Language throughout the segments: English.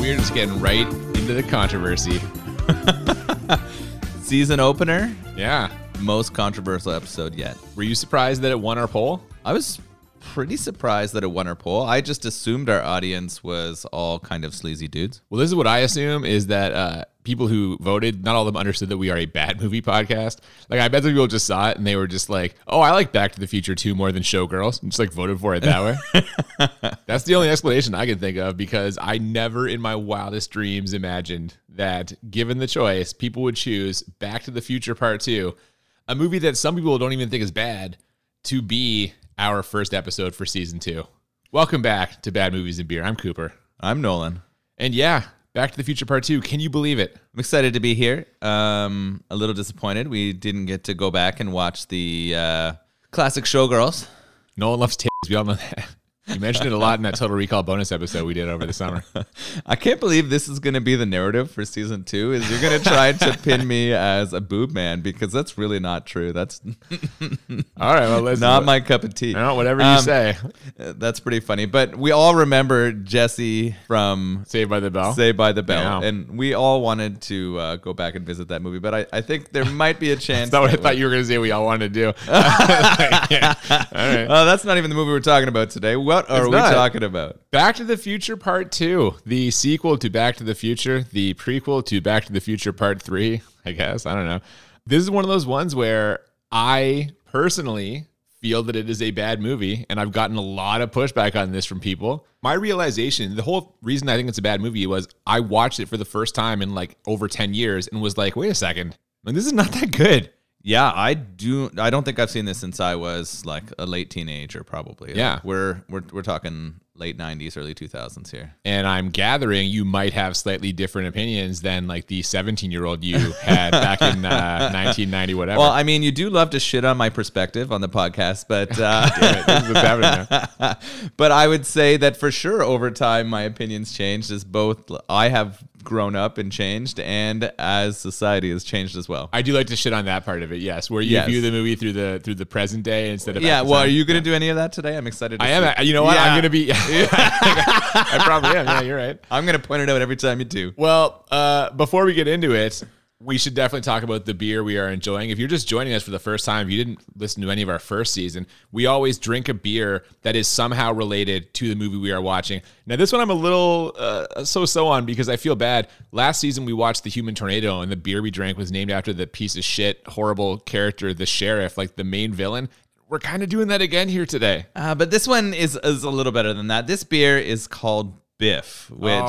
we are just getting right into the controversy. Season opener. Yeah. Most controversial episode yet. Were you surprised that it won our poll? I was pretty surprised that it won our poll. I just assumed our audience was all kind of sleazy dudes. Well, this is what I assume is that people who voted, not all of them understood that we are a bad movie podcast. Like, I bet some people just saw it and they were just like, oh, I like Back to the Future 2 more than Showgirls, and just like voted for it that way. That's the only explanation I can think of, because I never in my wildest dreams imagined that, given the choice, people would choose Back to the Future Part 2, a movie that some people don't even think is bad, to be our first episode for season 2. Welcome back to Bad Movies and Beer. I'm Cooper. I'm Nolan. And yeah, Back to the Future Part 2. Can you believe it? I'm excited to be here. A little disappointed we didn't get to go back and watch the classic Showgirls. Nolan loves titties. We all know that. You mentioned it a lot in that Total Recall bonus episode we did over the summer. I can't believe this is going to be the narrative for season 2, is you're going to try to pin me as a boob man, because that's really not true. That's all right. Well, listen, not my cup of tea. No, whatever you say. That's pretty funny. But we all remember Jesse from Saved by the Bell. Saved by the Bell. Yeah. And we all wanted to go back and visit that movie. But I think there might be a chance. That's not what I thought you were going to say we all wanted to do. Yeah. All right. That's not even the movie we're talking about today. What are we talking about? Back to the Future Part 2, the sequel to Back to the Future, the prequel to Back to the Future Part 3, I guess. I don't know. This is one of those ones where I personally feel that it is a bad movie, and I've gotten a lot of pushback on this from people. My realization, the whole reason I think it's a bad movie was I watched it for the first time in like over 10 years and was like, wait a second, like, this is not that good. Yeah, I don't think I've seen this since I was like a late teenager, probably. Yeah. We're talking late 90s, early 2000s here. And I'm gathering you might have slightly different opinions than like the 17-year-old you had back in 1990, whatever. Well, I mean, you do love to shit on my perspective on the podcast, but damn it, this is what's happening now. But I would say that for sure over time my opinions changed, as both I have grown up and changed, and as society has changed as well. I do like to shit on that part of it, yes, where you view the movie through the present day instead of well, are you going to do any of that today? I'm excited to see. I am. You know what? I'm going to be I probably am. Yeah, you're right. I'm going to point it out every time you do. Well, before we get into it, we should definitely talk about the beer we are enjoying. If you're just joining us for the first time, if you didn't listen to any of our first season, we always drink a beer that is somehow related to the movie we are watching. Now, this one I'm a little so-so on, because I feel bad. Last season, we watched The Human Tornado, and the beer we drank was named after the piece of shit, horrible character, the sheriff, like the main villain. We're kind of doing that again here today. But this one is a little better than that. This beer is called Biff, which,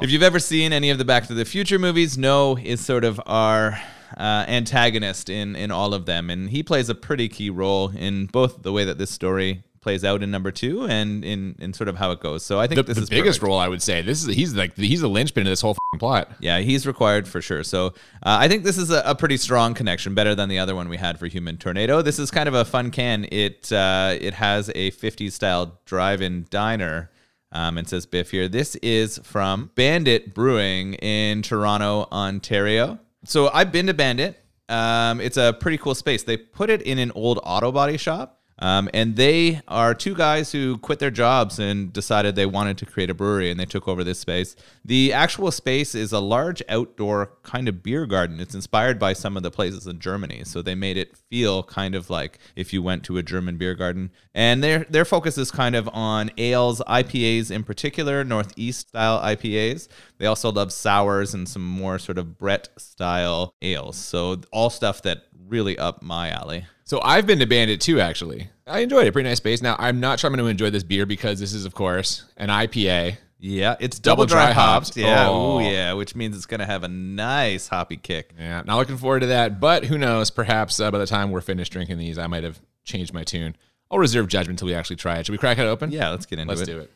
if you've ever seen any of the Back to the Future movies, know is sort of our antagonist in all of them. And he plays a pretty key role in both the way that this story plays out in number 2 and in sort of how it goes. So I think this is the biggest role, I would say. He's a linchpin in this whole plot. Yeah, he's required for sure. So I think this is a pretty strong connection, better than the other one we had for Human Tornado. This is kind of a fun can. It has a 50s style drive-in diner. And says Biff here. This is from Bandit Brewing in Toronto, Ontario. So I've been to Bandit. It's a pretty cool space. They put it in an old auto body shop. And they are two guys who quit their jobs and decided they wanted to create a brewery, and they took over this space. The actual space is a large outdoor kind of beer garden. It's inspired by some of the places in Germany. So they made it feel kind of like if you went to a German beer garden. And their focus is kind of on ales, IPAs in particular, Northeast style IPAs. They also love sours and some more sort of Brett style ales. So all stuff that really up my alley. So I've been to Bandit too, actually. I enjoyed it. Pretty nice space. Now, I'm not sure I'm going to enjoy this beer because this is, of course, an IPA. Yeah, it's double dry hopped. Yeah, oh yeah, which means it's going to have a nice hoppy kick. Yeah, not looking forward to that. But who knows? Perhaps by the time we're finished drinking these, I might have changed my tune. I'll reserve judgment until we actually try it. Should we crack it open? Yeah, let's get into it. Let's do it.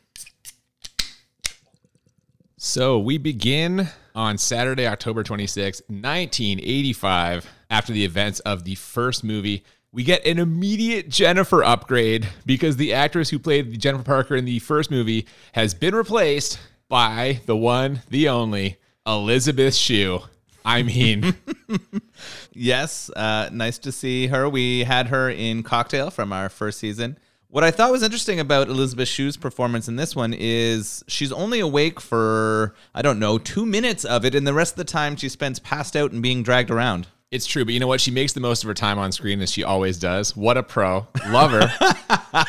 So we begin on Saturday, October 26, 1985, after the events of the first movie. We get an immediate Jennifer upgrade because the actress who played Jennifer Parker in the first movie has been replaced by the one, the only, Elizabeth Shue. I mean... Yes, nice to see her. We had her in Cocktail from our first season. What I thought was interesting about Elizabeth Shue's performance in this one is she's only awake for, 2 minutes of it, and the rest of the time she spends passed out and being dragged around. It's true, but you know what? She makes the most of her time on screen, as she always does. What a pro. Love her.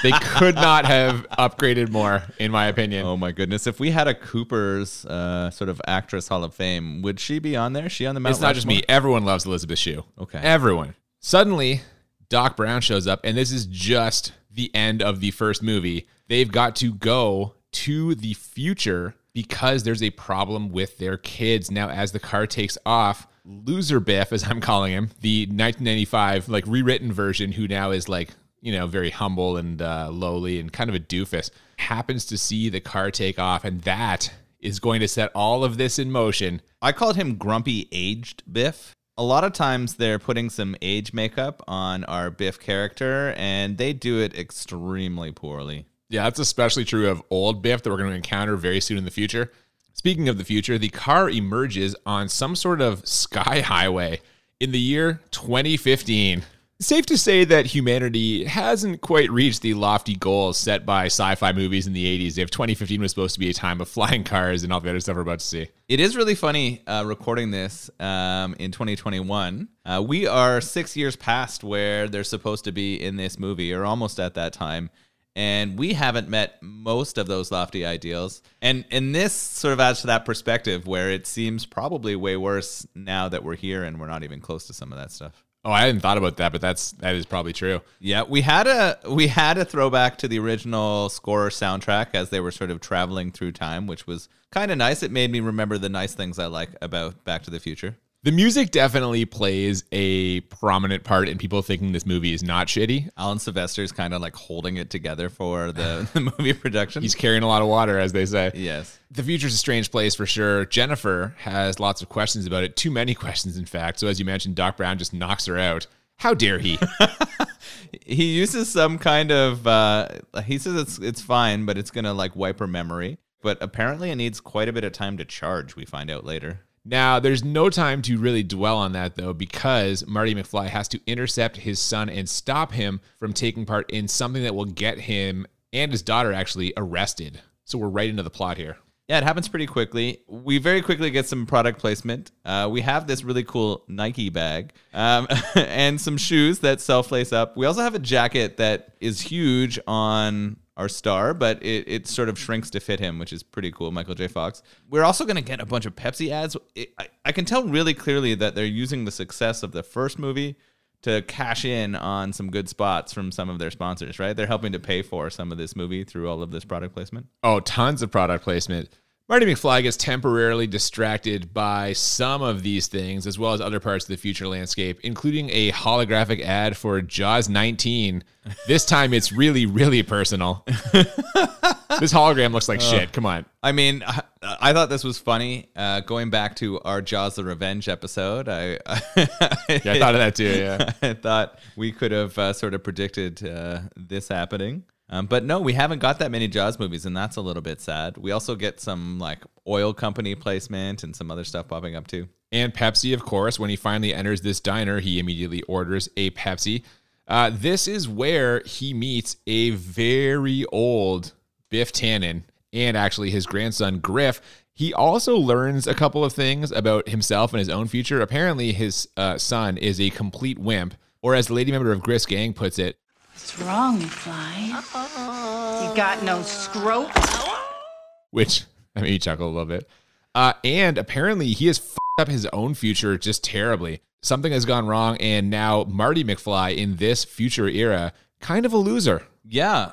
They could not have upgraded more, in my opinion. Oh, my goodness. If we had a Cooper's sort of actress Hall of Fame, would she be on there? Is she on the Mount It's not just me. Everyone loves Elizabeth Shue. Okay. Everyone. Suddenly, Doc Brown shows up, and this is just the end of the first movie. They've got to go to the future because there's a problem with their kids. Now, as the car takes off, Loser Biff, as I'm calling him, the 1995 rewritten version, who now is very humble and lowly and kind of a doofus, happens to see the car take off, and that is going to set all of this in motion. I called him Grumpy Aged Biff. A lot of times they're putting some age makeup on our Biff character, and they do it extremely poorly. Yeah, that's especially true of old Biff that we're going to encounter very soon in the future. Speaking of the future, the car emerges on some sort of sky highway in the year 2015. It's safe to say that humanity hasn't quite reached the lofty goals set by sci-fi movies in the 80s if 2015 was supposed to be a time of flying cars and all the other stuff we're about to see. It is really funny recording this in 2021. We are 6 years past where they're supposed to be in this movie, or almost at that time. And we haven't met most of those lofty ideals. And this sort of adds to that perspective where it seems probably way worse now that we're here and we're not even close to some of that stuff. Oh, I hadn't thought about that, but that is probably true. Yeah, we had a throwback to the original score soundtrack as they were sort of traveling through time, which was kind of nice. It made me remember the nice things I like about Back to the Future. The music definitely plays a prominent part in people thinking this movie is not shitty. Alan Silvester's kind of holding it together for the movie production. He's carrying a lot of water, as they say. Yes. The future's a strange place for sure. Jennifer has lots of questions about it. Too many questions, in fact. So as you mentioned, Doc Brown just knocks her out. How dare he? He uses some kind of, he says it's fine, but it's going to wipe her memory. But apparently it needs quite a bit of time to charge, we find out later. Now, there's no time to really dwell on that, though, because Marty McFly has to intercept his son and stop him from taking part in something that will get him and his daughter actually arrested. So we're right into the plot here. Yeah, it happens pretty quickly. We very quickly get some product placement. We have this really cool Nike bag and some shoes that self-lace up. We also have a jacket that is huge on our star, but it sort of shrinks to fit him, which is pretty cool. Michael J. Fox. We're also going to get a bunch of Pepsi ads. I can tell really clearly that they're using the success of the first movie to cash in on some good spots from some of their sponsors, right? They're helping to pay for some of this movie through all of this product placement. Oh, tons of product placement. Marty McFly gets temporarily distracted by some of these things, as well as other parts of the future landscape, including a holographic ad for Jaws 19. This time it's really, really personal. This hologram looks like shit. Come on. I mean, I thought this was funny. Going back to our Jaws the Revenge episode, I thought of that too, yeah. I thought we could have sort of predicted this happening. But no, we haven't got that many Jaws movies, and that's a little bit sad. We also get some oil company placement and some other stuff popping up too. And Pepsi, of course. When he finally enters this diner, he immediately orders a Pepsi. This is where he meets a very old Biff Tannen and actually his grandson, Griff. He also learns a couple of things about himself and his own future. Apparently, his son is a complete wimp, or as the lady member of Griff's gang puts it, "What's wrong, McFly? You got no scrope?" Which, I mean, he chuckled a little bit. And apparently he has f***ed up his own future just terribly. Something has gone wrong, and now Marty McFly in this future era, kind of a loser. Yeah,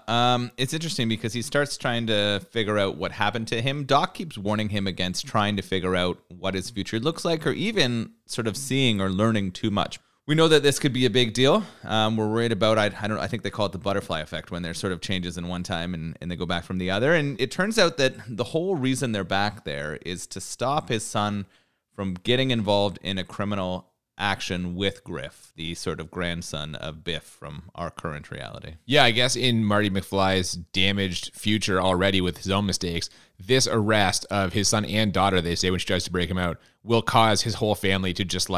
it's interesting because he starts trying to figure out what happened to him. Doc keeps warning him against trying to figure out what his future looks like, or even sort of seeing or learning too much. We know that this could be a big deal. We're worried about, I think they call it the butterfly effect, when there's sort of changes in one time and they go back from the other. And it turns out that the whole reason they're back there is to stop his son from getting involved in a criminal action with Griff, the sort of grandson of Biff from our current reality. Yeah, I guess in Marty McFly's damaged future already with his own mistakes, this arrest of his son and daughter, they say when she tries to break him out, will cause his whole family to just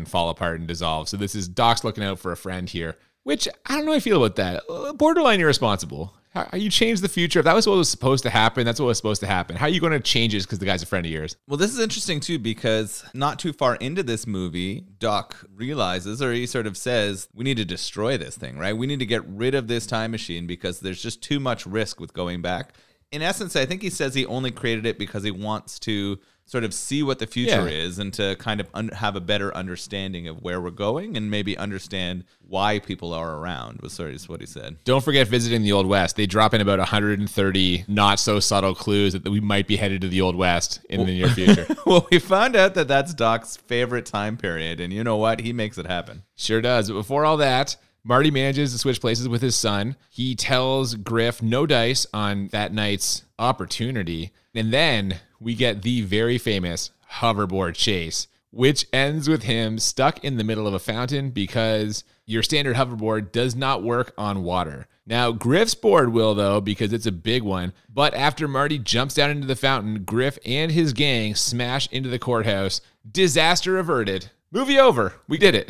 fall apart and dissolve. So this is Doc's looking out for a friend here. Which, I don't know how I feel about that. Borderline irresponsible. How you change the future. If that was what was supposed to happen, that's what was supposed to happen. How are you going to change it because the guy's a friend of yours? Well, this is interesting, too, because not too far into this movie, Doc realizes, or he sort of says, we need to destroy this thing, right? We need to get rid of this time machine because there's just too much risk with going back. In essence, I think he says he only created it because he wants to sort of see what the future is and to kind of have a better understanding of where we're going and maybe understand why people are around, was sort of what he said. Don't forget visiting the Old West. They drop in about 130 not so subtle clues that we might be headed to the Old West in the near future. Well, we found out that that's Doc's favorite time period, and you know what? He makes it happen. Sure does. But before all that, Marty manages to switch places with his son. He tells Griff no dice on that night's opportunity. And then we get the very famous hoverboard chase, which ends with him stuck in the middle of a fountain because your standard hoverboard does not work on water. Now, Griff's board will, though, because it's a big one. But after Marty jumps down into the fountain, Griff and his gang smash into the courthouse. Disaster averted. Movie over. We did it.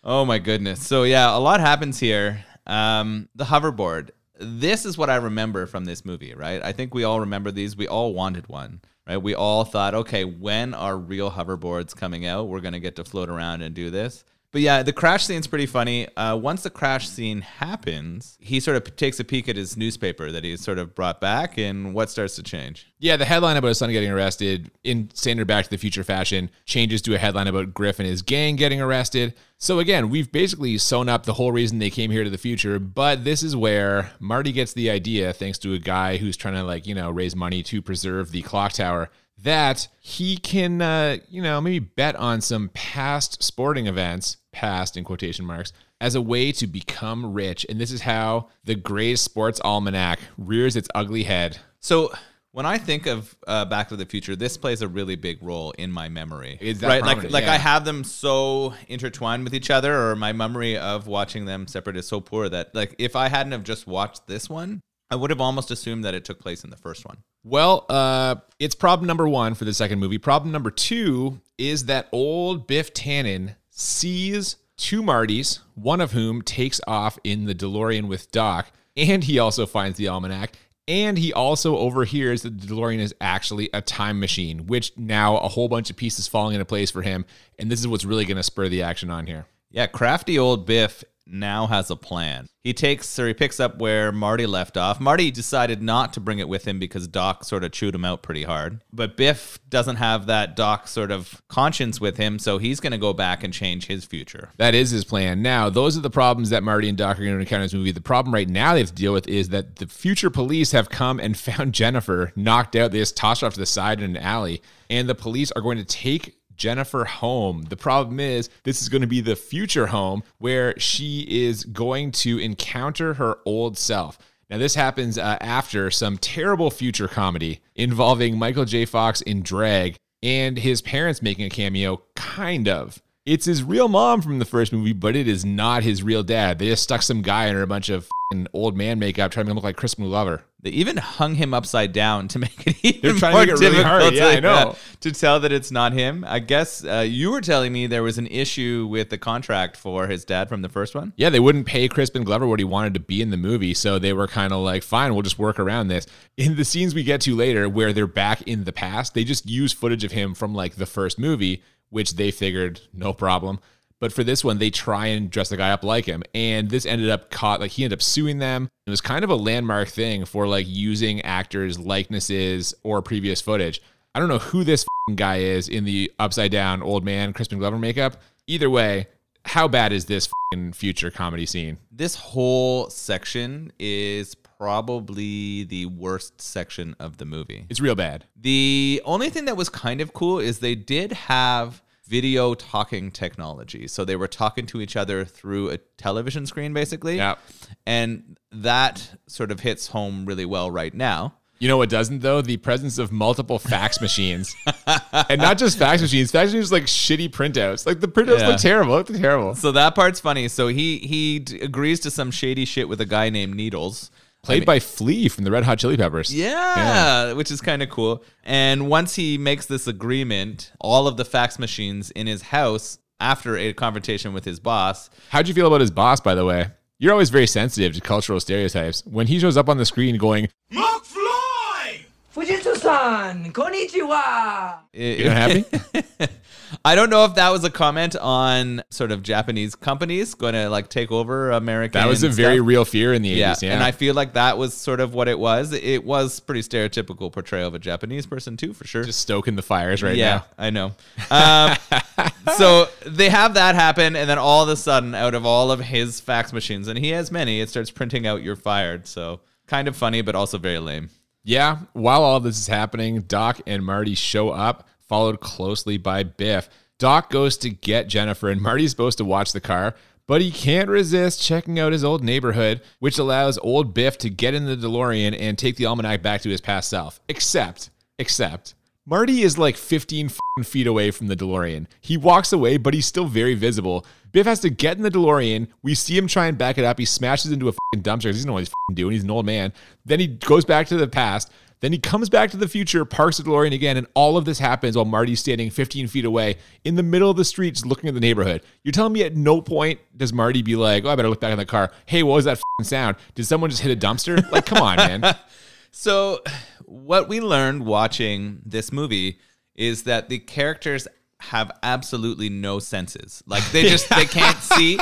Oh, my goodness. So, yeah, a lot happens here. The hoverboard. This is what I remember from this movie, right? I think we all remember these. We all wanted one, right? We all thought, okay, when are real hoverboards coming out? We're going to get to float around and do this. But yeah, the crash scene's pretty funny. Once the crash scene happens, he sort of takes a peek at his newspaper that he's sort of brought back, and what starts to change? Yeah, the headline about his son getting arrested in standard Back to the Future fashion changes to a headline about Griff and his gang getting arrested. So again, we've basically sewn up the whole reason they came here to the future, but this is where Marty gets the idea, thanks to a guy who's trying to raise money to preserve the clock tower, that he can, maybe bet on some past sporting events, past in quotation marks, as a way to become rich. And this is how the Gray's Sports Almanac rears its ugly head. So when I think of Back to the Future, this plays a really big role in my memory. Is that right? prominent? Like Yeah. I have them so intertwined with each other, or my memory of watching them separate is so poor that, like, if I hadn't have just watched this one, I would have almost assumed that it took place in the first one. Well, it's problem number one for the second movie. Problem number two is that old Biff Tannen sees two Martys, one of whom takes off in the DeLorean with Doc, and he also finds the almanac, and he also overhears that the DeLorean is actually a time machine, which now a whole bunch of pieces falling into place for him, and this is what's really going to spur the action on here. Yeah, crafty old Biff now has a plan. He picks up where Marty left off. Marty decided not to bring it with him because Doc sort of chewed him out pretty hard. But Biff doesn't have that Doc sort of conscience with him, so he's going to go back and change his future. That is his plan. Now, those are the problems that Marty and Doc are going to encounter in this movie. The problem right now they have to deal with is that the future police have come and found Jennifer knocked out. They just tossed her off to the side in an alley, and the police are going to take Jennifer home. The problem is this is going to be the future home where she is going to encounter her old self. Now, this happens after some terrible future comedy involving Michael J. Fox in drag and his parents making a cameo, kind of. It's his real mom from the first movie, but it is not his real dad. They just stuck some guy under a bunch of old man makeup trying to look like Crispin Glover. They even hung him upside down to make it even They're trying more to make it really difficult hard. Yeah, I know. To tell that it's not him. I guess you were telling me there was an issue with the contract for his dad from the first one. Yeah, they wouldn't pay Crispin Glover what he wanted to be in the movie, so they were kind of like, fine, we'll just work around this. In the scenes we get to later where they're back in the past, they just use footage of him from like the first movie, which they figured no problem. But for this one, they try and dress the guy up like him. And this ended up he ended up suing them. It was kind of a landmark thing for like using actors' likenesses or previous footage. I don't know who this guy is in the upside down old man Crispin Glover makeup. Either way, how bad is this future comedy scene? This whole section is probably the worst section of the movie. It's real bad. The only thing that was kind of cool is they did have video talking technology. So they were talking to each other through a television screen, basically. Yeah. And that sort of hits home really well right now. You know what doesn't, though? The presence of multiple fax machines. And not just fax machines like shitty printouts. Like the printouts look terrible. So that part's funny. So he agrees to some shady shit with a guy named Needles. Played by Flea from the Red Hot Chili Peppers. Yeah, which is kind of cool. And once he makes this agreement, all of the fax machines in his house after a confrontation with his boss. How'd you feel about his boss, by the way? You're always very sensitive to cultural stereotypes. When he shows up on the screen going, McFly! Fujitsu-san! Konnichiwa! you not happy? I don't know if that was a comment on sort of Japanese companies going to like take over American. That was a very real fear in the 80s. Yeah. And I feel like that was sort of what it was. It was pretty stereotypical portrayal of a Japanese person too, for sure. Just stoking the fires right now. Yeah, I know. So they have that happen, and then all of a sudden, out of all of his fax machines, and he has many, it starts printing out "you're fired." So kind of funny, but also very lame. Yeah. While all this is happening, Doc and Marty show up, followed closely by Biff. Doc goes to get Jennifer, and Marty's supposed to watch the car, but he can't resist checking out his old neighborhood, which allows old Biff to get in the DeLorean and take the almanac back to his past self. Except, Marty is like 15 feet away from the DeLorean. He walks away, but he's still very visible. Biff has to get in the DeLorean. We see him try and back it up. He smashes into a dumpster because he doesn't know what he's doing. He's an old man. Then he goes back to the past. Then he comes back to the future, parks the DeLorean again, and all of this happens while Marty's standing 15 feet away in the middle of the street just looking at the neighborhood. You're telling me at no point does Marty be like, oh, I better look back in the car. Hey, what was that sound? Did someone just hit a dumpster? Like, come on, man. So what we learned watching this movie is that the characters have absolutely no senses. Like they can't see,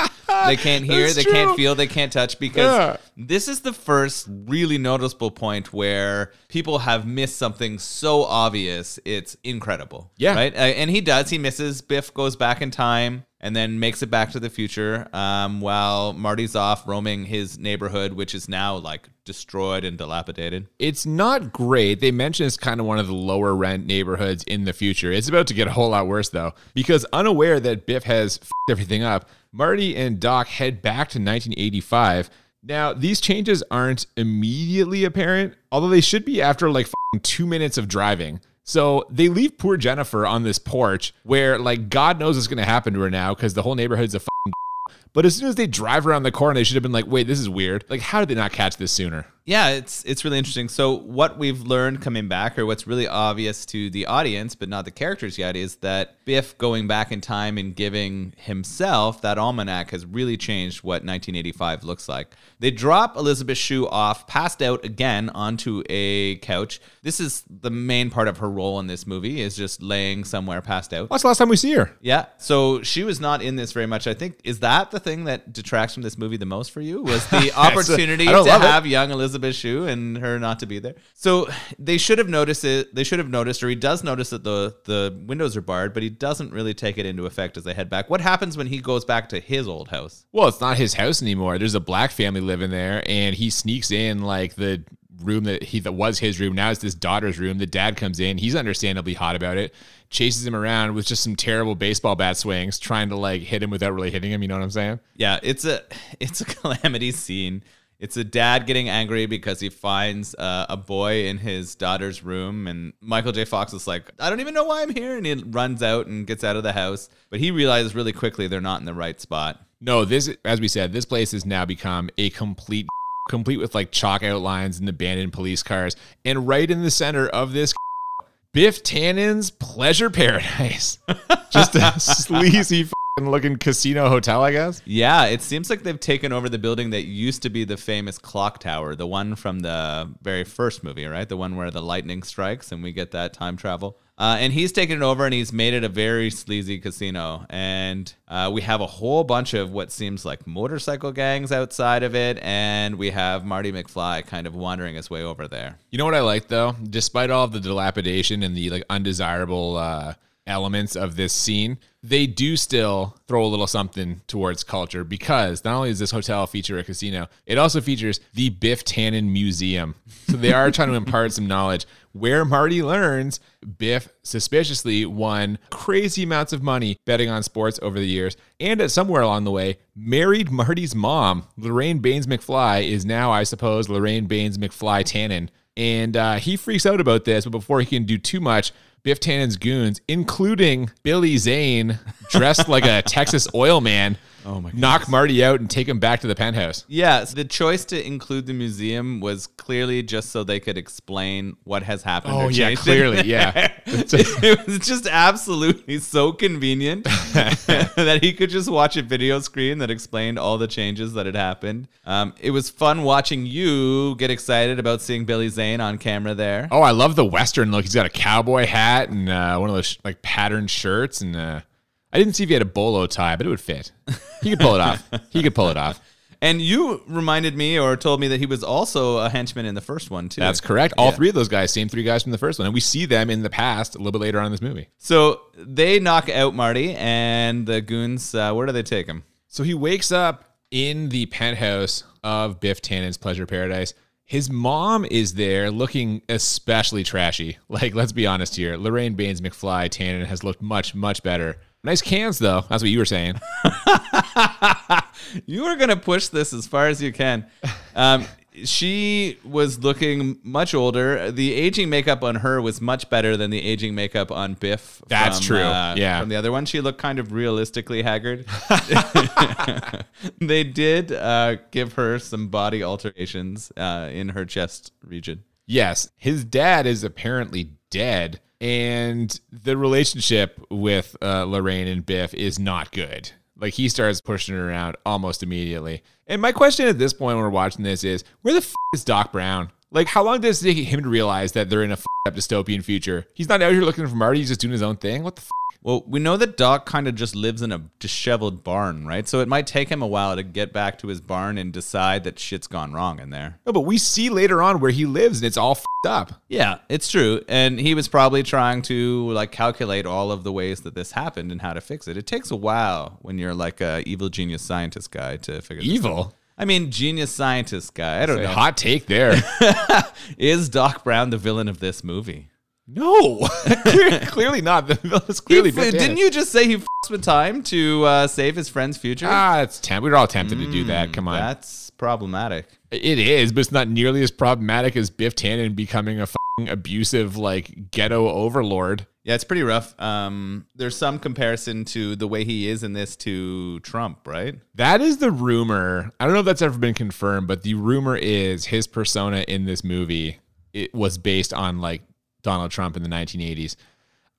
they can't hear, they can't feel, they can't touch, because this is the first really noticeable point where people have missed something so obvious. It's incredible. Yeah. Right. And he misses. Biff goes back in time and then makes it back to the future while Marty's off roaming his neighborhood, which is now like destroyed and dilapidated. It's not great. They mention it's kind of one of the lower rent neighborhoods in the future. It's about to get a whole lot worse, though, because unaware that Biff has f***ed everything up, Marty and Doc head back to 1985. Now, these changes aren't immediately apparent, although they should be after like 2 minutes of driving. So they leave poor Jennifer on this porch where, like, God knows what's going to happen to her now because the whole neighborhood's a But as soon as they drive around the corner, they should have been like, wait, this is weird. Like, how did they not catch this sooner? Yeah, it's really interesting. So what we've learned coming back, or what's really obvious to the audience, but not the characters yet, is that Biff going back in time and giving himself that almanac has really changed what 1985 looks like. They drop Elizabeth Shue off, passed out again, onto a couch. This is the main part of her role in this movie, is just laying somewhere passed out. That's the last time we see her. Yeah. So she was not in this very much. I think, is that the thing that detracts from this movie the most for you? Was the opportunity to have young Elizabeth Shue and her not to be there. So they should have noticed it. They should have noticed, or he does notice that the windows are barred, but he doesn't really take it into effect as they head back. What happens when he goes back to his old house? Well, it's not his house anymore. There's a black family living there, and he sneaks in like the room that was his room. Now it's this daughter's room. The dad comes in. He's understandably hot about it. Chases him around with just some terrible baseball bat swings, trying to like hit him without really hitting him. You know what I'm saying? Yeah, it's a calamity scene. It's a dad getting angry because he finds a boy in his daughter's room, and Michael J. Fox is like, I don't even know why I'm here, and he runs out and gets out of the house. But he realizes really quickly they're not in the right spot. No, this, as we said, this place has now become a complete with like chalk outlines and abandoned police cars. And right in the center of this, Biff Tannen's Pleasure Paradise. Just a sleazy looking casino hotel, I guess. Yeah, it seems like they've taken over the building that used to be the famous clock tower, the one from the very first movie, right? The one where the lightning strikes and we get that time travel. And he's taken it over and he's made it a very sleazy casino. And we have a whole bunch of what seems like motorcycle gangs outside of it. And we have Marty McFly kind of wandering his way over there. You know what I like, though? Despite all of the dilapidation and the like undesirable elements of this scene, they do still throw a little something towards culture, because not only does this hotel feature a casino, it also features the Biff Tannen Museum. So they are trying to impart some knowledge where Marty learns Biff suspiciously won crazy amounts of money betting on sports over the years, and at somewhere along the way married Marty's mom. Lorraine Baines McFly is now, I suppose, Lorraine Baines McFly Tannen. And he freaks out about this, but before he can do too much, Biff Tannen's goons, including Billy Zane, dressed like a Texas oil man, Oh my knock Marty out and take him back to the penthouse. Yeah, so the choice to include the museum was clearly just so they could explain what has happened. Oh or yeah, changed clearly, it. yeah. It was just absolutely so convenient that he could just watch a video screen that explained all the changes that had happened. It was fun watching you get excited about seeing Billy Zane on camera there. Oh, I love the Western look. He's got a cowboy hat and one of those like patterned shirts. And I didn't see if he had a bolo tie, but it would fit. He could pull it off. He could pull it off. And you reminded me or told me that he was also a henchman in the first one, too. That's correct. All three of those guys, same three guys from the first one. And we see them in the past a little bit later on in this movie. So they knock out Marty, and the goons, where do they take him? So he wakes up in the penthouse of Biff Tannen's Pleasure Paradise. His mom is there looking especially trashy. Like, let's be honest here. Lorraine Baines McFly Tannen has looked much, much better. Nice cans, though. That's what you were saying. You are going to push this as far as you can. She was looking much older. The aging makeup on her was much better than the aging makeup on Biff. That's true. Yeah. From the other one, she looked kind of realistically haggard. They did give her some body alterations in her chest region. Yes. His dad is apparently dead, and the relationship with Lorraine and Biff is not good. Like, he starts pushing her around almost immediately. And my question at this point when we're watching this is, where the is Doc Brown? Like, how long does it take him to realize that they're in a up dystopian future? He's not out here looking for Marty. He's just doing his own thing. What the Well, we know that Doc kind of just lives in a disheveled barn, right? So it might take him a while to get back to his barn and decide that shit's gone wrong in there. No, but we see later on where he lives, and it's all up. Yeah, it's true. And he was probably trying to like calculate all of the ways that this happened and how to fix it. It takes a while when you're like a evil genius scientist guy to figure this out. Evil? I mean, genius scientist guy. I don't know. Hot take there. Is Doc Brown the villain of this movie? No, clearly not. The villain is clearly Didn't you just say he f***s with time to save his friend's future? It's we were all tempted to do that. Come on. That's problematic. It is, but it's not nearly as problematic as Biff Tannen becoming a fucking abusive, like, ghetto overlord. Yeah, it's pretty rough. There's some comparison to the way he is in this to Trump, right? That is the rumor. I don't know if that's ever been confirmed, but the rumor is his persona in this movie, it was based on, like, Donald Trump in the 1980s.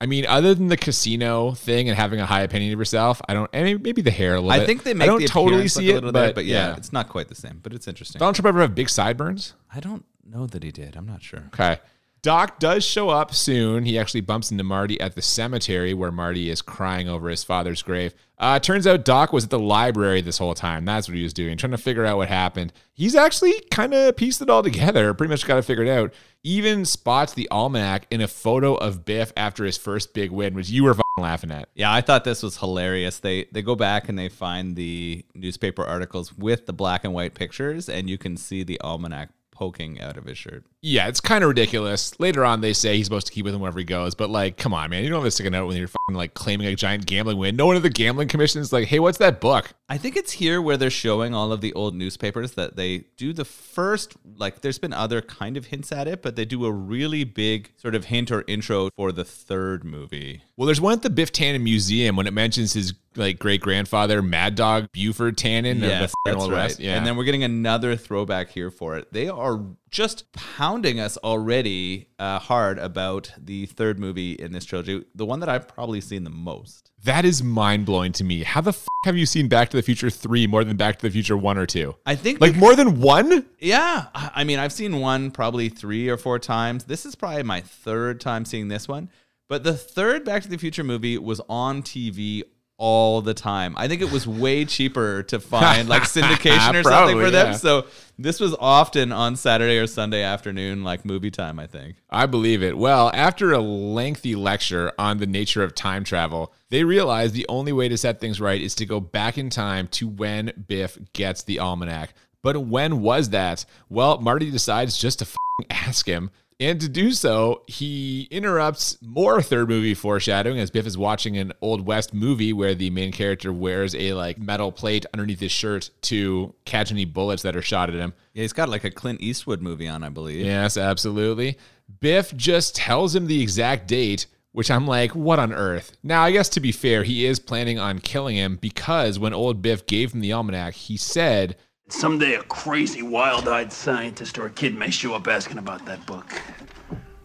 I mean, other than the casino thing and having a high opinion of yourself, I mean, maybe the hair a little bit. I think they make I don't the totally see it, but yeah, it's not quite the same, but it's interesting. Donald Trump ever have big sideburns? I don't know that he did. I'm not sure. Okay. Doc does show up soon. He actually bumps into Marty at the cemetery where Marty is crying over his father's grave. Turns out Doc was at the library this whole time. That's what he was doing, trying to figure out what happened. He's actually kind of pieced it all together, pretty much got it figured out. Even spots the almanac in a photo of Biff after his first big win, which you were laughing at. Yeah, I thought this was hilarious. They go back and they find the newspaper articles with the black and white pictures, and you can see the almanac poking out of his shirt. Yeah, it's kind of ridiculous. Later on, they say he's supposed to keep with him wherever he goes, but like, come on, man. You don't have to stick it out when you're fucking like claiming a giant gambling win. No one at the gambling commission is like, hey, what's that book? I think it's here where they're showing all of the old newspapers that they do the first, like there's been other kind of hints at it, but they do a really big sort of hint or intro for the third movie. Well, there's one at the Biff Tannen Museum when it mentions his like great grandfather, Mad Dog Buford Tannen. Yes, that's right. West. Yeah. And then we're getting another throwback here for it. They are just pounding us already hard about the third movie in this trilogy, the one that I've probably seen the most. That is mind-blowing to me. How the have you seen Back to the Future 3 more than Back to the Future 1 or 2? I think like more than one? Yeah. I mean, I've seen one probably 3 or 4 times. This is probably my third time seeing this one. But the third Back to the Future movie was on TV all the time. I think it was way cheaper to find like syndication or something for them. Yeah. So this was often on Saturday or Sunday afternoon, like movie time, I think. I believe it. Well, after a lengthy lecture on the nature of time travel, they realized the only way to set things right is to go back in time to when Biff gets the almanac. But when was that? Well, Marty decides just to ask him. And to do so, he interrupts more third movie foreshadowing as Biff is watching an Old West movie where the main character wears a like metal plate underneath his shirt to catch any bullets that are shot at him. Yeah, he's got like a Clint Eastwood movie on, I believe. Yes, absolutely. Biff just tells him the exact date which I'm like, what on earth? Now, I guess to be fair, he is planning on killing him because when old Biff gave him the almanac, he said, someday a crazy, wild-eyed scientist or a kid may show up asking about that book.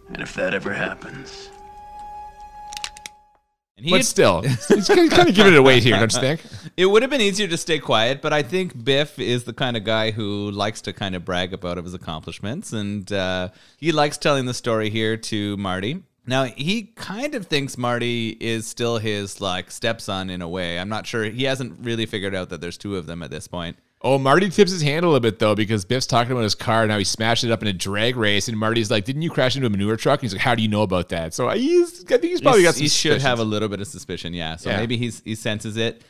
And if that ever happens... But still, he's kind of giving it away here, don't you think? It would have been easier to stay quiet, but I think Biff is the kind of guy who likes to kind of brag about his accomplishments, and he likes telling the story here to Marty. Now, he kind of thinks Marty is still his like stepson in a way. I'm not sure. He hasn't really figured out that there's two of them at this point. Oh, Marty tips his hand a little bit, though, because Biff's talking about his car. Now he smashed it up in a drag race, and Marty's like, didn't you crash into a manure truck? And he's like, how do you know about that? So I think he's probably got some He should suspicions. have a little bit of suspicion, yeah. So maybe he senses it.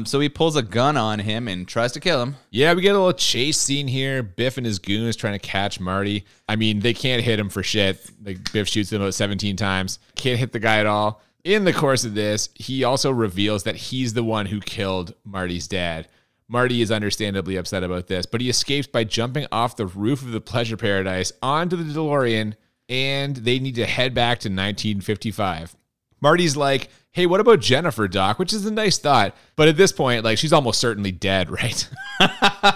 So he pulls a gun on him and tries to kill him. Yeah, we get a little chase scene here. Biff and his goons trying to catch Marty. I mean, they can't hit him for shit. Like, Biff shoots him about 17 times. Can't hit the guy at all. In the course of this, he also reveals that he's the one who killed Marty's dad. Marty is understandably upset about this, but he escapes by jumping off the roof of the pleasure paradise onto the DeLorean, and they need to head back to 1955. Marty's like, hey, what about Jennifer, Doc? Which is a nice thought. But at this point, like, she's almost certainly dead, right?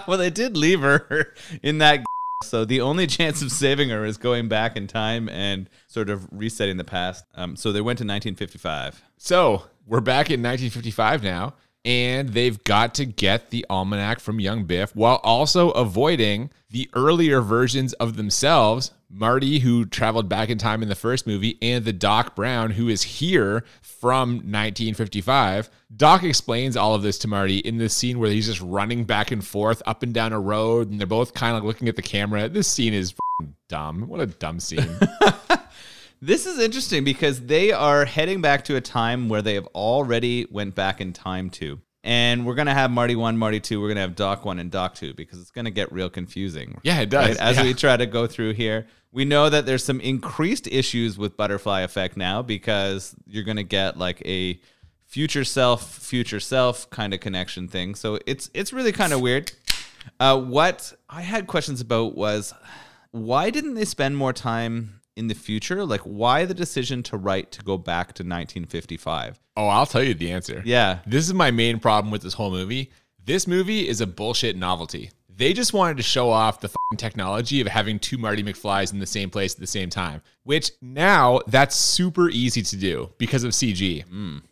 Well, they did leave her in that, so the only chance of saving her is going back in time and sort of resetting the past. So they went to 1955. So we're back in 1955 now, and they've got to get the almanac from young Biff while also avoiding the earlier versions of themselves, Marty, who traveled back in time in the first movie, and the Doc Brown, who is here from 1955. Doc explains all of this to Marty in this scene where he's just running back and forth up and down a road, and they're both kind of looking at the camera. This scene is f***ing dumb. What a dumb scene. This is interesting because they are heading back to a time where they have already went back in time to. And we're going to have Marty 1, Marty 2. We're going to have Doc 1 and Doc 2 because it's going to get real confusing. Yeah, it does. Right? As we try to go through here, we know that there's some increased issues with butterfly effect now because you're going to get like a future self kind of connection thing. So it's really kind of weird. What I had questions about was why didn't they spend more time in the future? Like, why the decision to go back to 1955? Oh, I'll tell you the answer. Yeah. This is my main problem with this whole movie. This movie is a bullshit novelty. They just wanted to show off the fucking technology of having two Marty McFlys in the same place at the same time, which now that's super easy to do because of CG.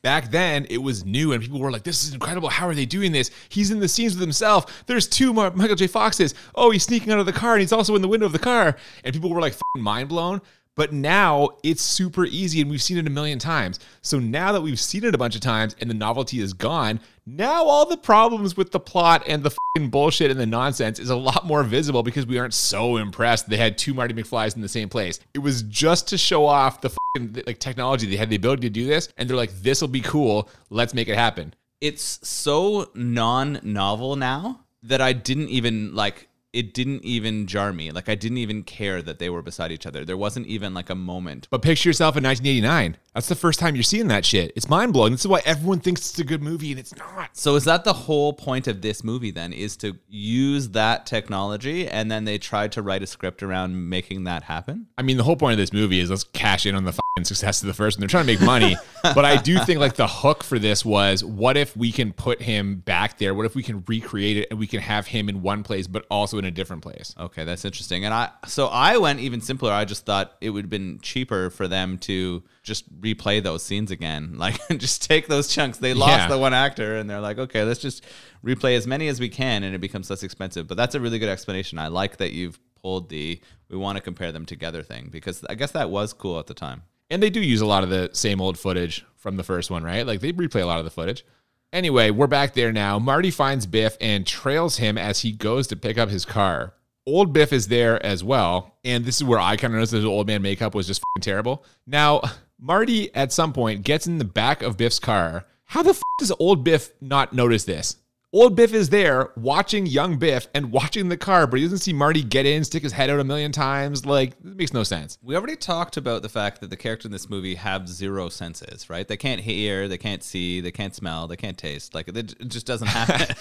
Back then, it was new and people were like, this is incredible. How are they doing this? He's in the scenes with himself. There's two Michael J. Foxes. Oh, he's sneaking out of the car and he's also in the window of the car. And people were like fucking mind blown. But now it's super easy and we've seen it a million times. So now that we've seen it a bunch of times and the novelty is gone, now all the problems with the plot and the fucking bullshit and the nonsense is a lot more visible because we aren't so impressed they had two Marty McFlys in the same place. It was just to show off the fucking like technology. They had the ability to do this and they're like, this will be cool. Let's make it happen. It's so non-novel now that I didn't even like... It didn't even jar me. Like, I didn't even care that they were beside each other. There wasn't even, like, a moment. But picture yourself in 1989. That's the first time you're seeing that shit. It's mind-blowing. This is why everyone thinks it's a good movie, and it's not. So is that the whole point of this movie, then, is to use that technology, and then they tried to write a script around making that happen? I mean, the whole point of this movie is let's cash in on the fucking success of the first one. They're trying to make money. But I do think, like, the hook for this was, what if we can put him back there? What if we can recreate it, and we can have him in one place, but also in a different place? Okay, that's interesting. And I went even simpler. I just thought it would have been cheaper for them to just replay those scenes again. Like, just take those chunks. They lost the one actor, and they're like, okay, let's just replay as many as we can, and it becomes less expensive. But that's a really good explanation. I like that you've pulled we want to compare them together thing, because I guess that was cool at the time. And they do use a lot of the same old footage from the first one, right? Like, they replay a lot of the footage. Anyway, we're back there now. Marty finds Biff and trails him as he goes to pick up his car. Old Biff is there as well, and this is where I kind of noticed that his old man makeup was just fucking terrible. Now, Marty, at some point, gets in the back of Biff's car. How the does old Biff not notice this? Old Biff is there watching young Biff and watching the car, but he doesn't see Marty get in, stick his head out a million times. Like, it makes no sense. We already talked about the fact that the characters in this movie have zero senses, right? They can't hear, they can't see, they can't smell, they can't taste. Like, it just doesn't happen.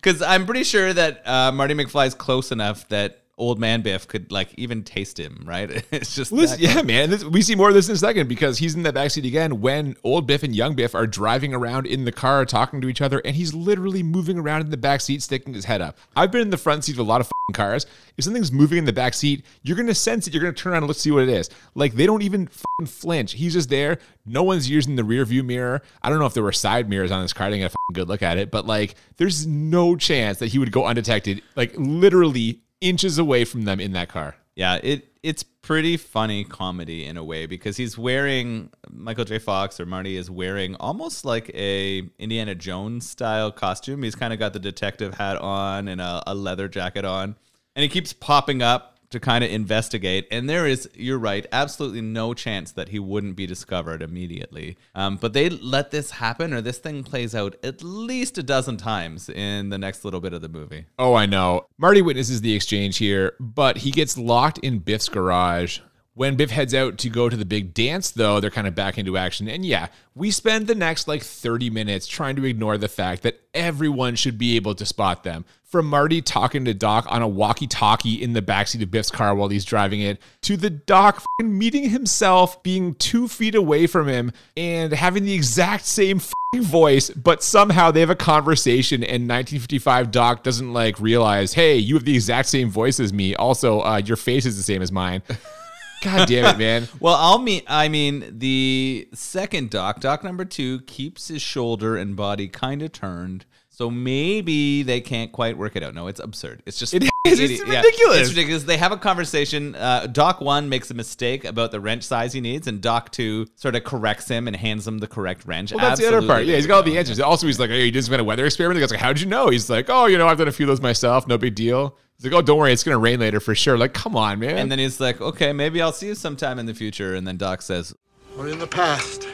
Because I'm pretty sure that Marty McFly is close enough that old man Biff could like even taste him, right? It's just yeah, man. We see more of this in a second because he's in the backseat again when old Biff and young Biff are driving around in the car talking to each other, and he's literally moving around in the backseat, sticking his head up. I've been in the front seat of a lot of cars. If something's moving in the backseat, you're gonna sense it. You're gonna turn around and let's see what it is. Like they don't even flinch. He's just there. No one's using the rear view mirror. I don't know if there were side mirrors on this car. I didn't get a good look at it, but like there's no chance that he would go undetected. Like literally inches away from them in that car. Yeah, it's pretty funny comedy in a way because he's wearing, Michael J. Fox or Marty is wearing almost like a Indiana Jones style costume. He's kind of got the detective hat on and a leather jacket on, and he keeps popping up to kind of investigate. And there is, you're right, absolutely no chance that he wouldn't be discovered immediately. But they let this happen, or this thing plays out at least a dozen times in the next little bit of the movie. Oh, I know. Marty witnesses the exchange here, but he gets locked in Biff's garage. When Biff heads out to go to the big dance, though, they're kind of back into action. And yeah, we spend the next like 30 minutes trying to ignore the fact that everyone should be able to spot them. From Marty talking to Doc on a walkie-talkie in the backseat of Biff's car while he's driving it, to the Doc meeting himself, being 2 feet away from him, and having the exact same voice, but somehow they have a conversation and 1955 Doc doesn't like realize, hey, you have the exact same voice as me. Also, your face is the same as mine. God damn it, man. Well, I mean, the second Doc number 2, keeps his shoulder and body kind of turned. So maybe they can't quite work it out. No, it's absurd. It's just it's ridiculous. Yeah, it's ridiculous. They have a conversation. Doc 1 makes a mistake about the wrench size he needs, and Doc 2 sort of corrects him and hands him the correct wrench. Well, that's the other part. Yeah, he's got all the answers. Also, he's like, hey, you did some weather experiment. The guy's like, how'd you know? He's like, oh, I've done a few of those myself. No big deal. He's like, oh, don't worry, it's going to rain later for sure. Like, come on, man. And then he's like, okay, maybe I'll see you sometime in the future. And then Doc says, or in the past.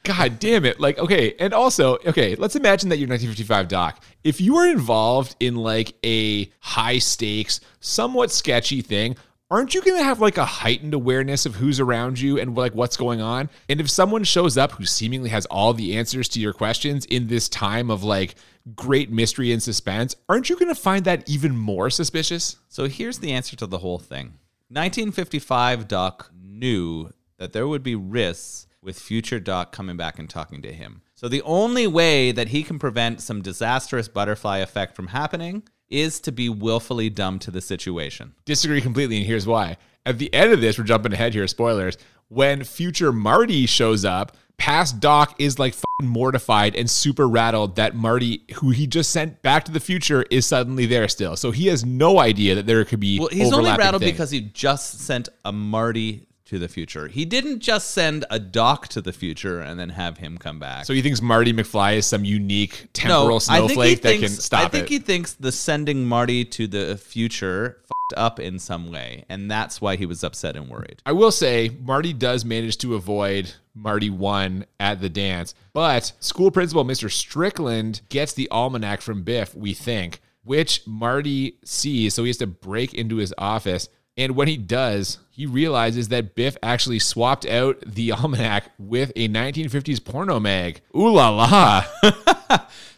God damn it. Like, okay. And also, okay, let's imagine that you're 1955 Doc. If you were involved in like a high stakes, somewhat sketchy thing, aren't you going to have like a heightened awareness of who's around you and like what's going on? And if someone shows up who seemingly has all the answers to your questions in this time of like great mystery and suspense, aren't you going to find that even more suspicious? So here's the answer to the whole thing. 1955 Doc knew that there would be risks with future Doc coming back and talking to him. So the only way that he can prevent some disastrous butterfly effect from happening is to be willfully dumb to the situation. Disagree completely, and here's why. At the end of this, we're jumping ahead here, spoilers, when future Marty shows up, past Doc is like fucking mortified and super rattled that Marty, who he just sent back to the future, is suddenly there still. So he has no idea that there could be he's only rattled things. Because he just sent a Marty to the future. He didn't just send a Doc to the future and then have him come back. So he thinks Marty McFly is some unique temporal snowflake that can stop it. I think he thinks the sending Marty to the future fucked up in some way, and that's why he was upset and worried. I will say, Marty does manage to avoid Marty 1 at the dance, but school principal Mr. Strickland gets the almanac from Biff, we think, which Marty sees, so he has to break into his office. And when he does, he realizes that Biff actually swapped out the almanac with a 1950s porno mag. Ooh la la.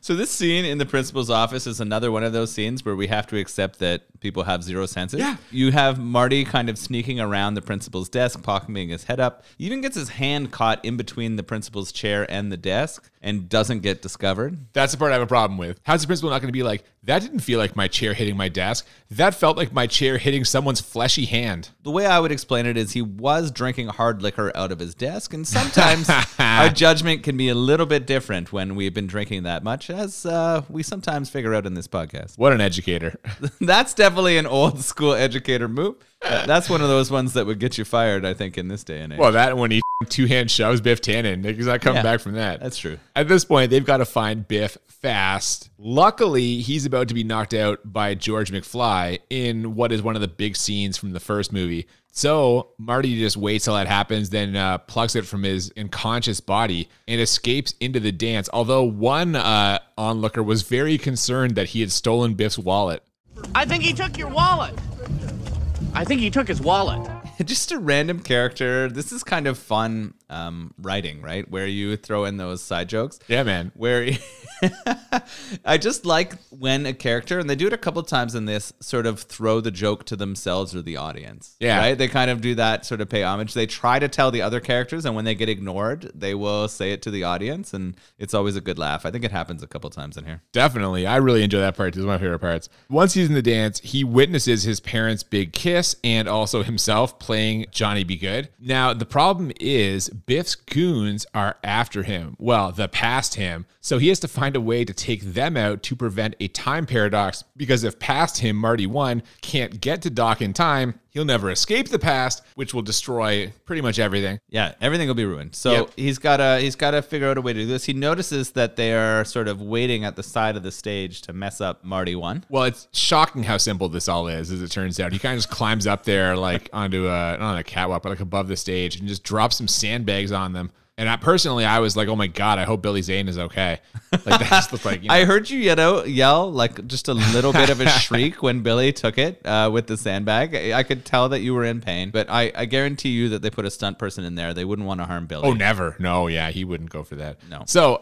So this scene in the principal's office is another one of those scenes where we have to accept that people have zero senses. Yeah. You have Marty kind of sneaking around the principal's desk, pocketing his head up. He even gets his hand caught in between the principal's chair and the desk and doesn't get discovered. That's the part I have a problem with. How's the principal not going to be like, that didn't feel like my chair hitting my desk. That felt like my chair hitting someone's fleshy hand. The way I would explain it is he was drinking hard liquor out of his desk, and sometimes our judgment can be a little bit different when we've been drinking that much, as we sometimes figure out in this podcast. What an educator. That's definitely an old school educator move. That's one of those ones that would get you fired, I think, in this day and age. Well, that when he two-hand shoves Biff Tannen. He's not coming back from that. That's true. At this point, they've got to find Biff fast. Luckily, he's about to be knocked out by George McFly in what is one of the big scenes from the first movie. So Marty just waits till that happens, then plucks it from his unconscious body and escapes into the dance. Although one onlooker was very concerned that he had stolen Biff's wallet. I think he took your wallet. I think he took his wallet. Just a random character. This is kind of fun writing, right? Where you throw in those side jokes. Yeah, man. Where I just like when a character, and they do it a couple of times in this, sort of throw the joke to themselves or the audience. Yeah. Right? They kind of do that, sort of pay homage. They try to tell the other characters, and when they get ignored, they will say it to the audience, and it's always a good laugh. I think it happens a couple of times in here. Definitely. I really enjoy that part. It's one of my favorite parts. Once he's in the dance, he witnesses his parents' big kiss and also himself playing Johnny Be Good. Now, the problem is Biff's goons are after him. Well, the past him. So he has to find a way to take them out to prevent a time paradox, because if past him, Marty 1, can't get to Doc in time, he'll never escape the past, which will destroy pretty much everything. Yeah, everything will be ruined. So Yep. he's gotta figure out a way to do this. He notices that they are sort of waiting at the side of the stage to mess up Marty 1. Well, it's shocking how simple this all is, as it turns out. He kind of just climbs up there like onto not on a catwalk, but like above the stage, and just drops some sandbags on them. And I was like, oh my God, I hope Billy Zane is okay. Like that's the like. I heard you yell like just a little bit of a shriek when Billy took it with the sandbag. I could tell that you were in pain, but I guarantee you that they put a stunt person in there. They wouldn't want to harm Billy. Oh, never. No, yeah, he wouldn't go for that. No. So